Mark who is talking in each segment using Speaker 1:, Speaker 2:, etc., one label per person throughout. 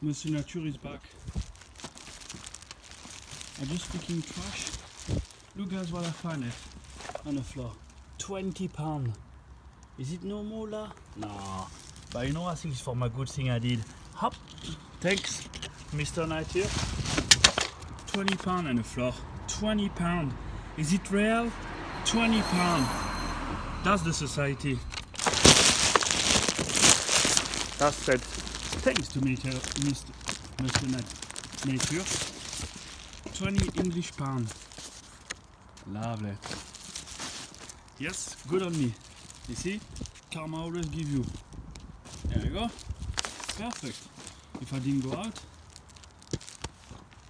Speaker 1: Monsieur Nature is back. I'm just picking trash. Look guys what I found it on the floor. £20. Is it normal là? No. But you know, I think it's for my good thing I did. Hop! Thanks, Mr. Nature. £20 on the floor. £20. Is it real? £20. That's the society. That's said. Thanks to Monsieur Nature. 20 English pound. Lovely. Yes, good on me. You see? Karma always give you. There you go. Perfect. If I didn't go out,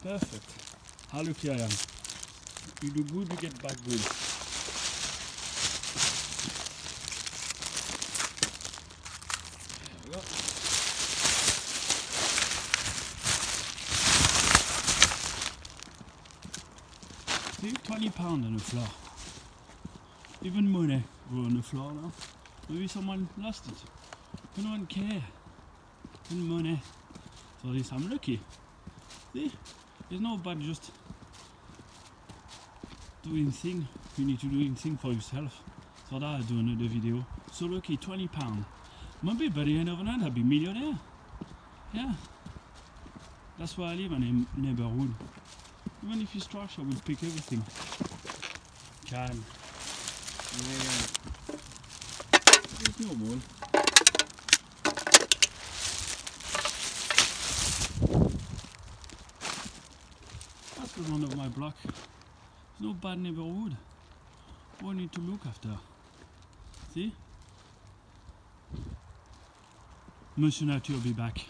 Speaker 1: perfect. How lucky I am. You do good, you get back good. There we go. See, £20 on the floor. Even money go on the floor now. Maybe someone lost it. No one care. Even money. So at least I'm lucky. See? There's no bad just doing thing. You need to do thing for yourself. So that I do another video. So lucky, £20. Maybe by the end of the night I'll be millionaire. Yeah. That's why I live in a neighborhood. Even if it's trash, I will pick everything. Can. Yeah. It's normal. That's the one of my block. It's no bad neighborhood. We need to look after. See? Monsieur Nature will be back.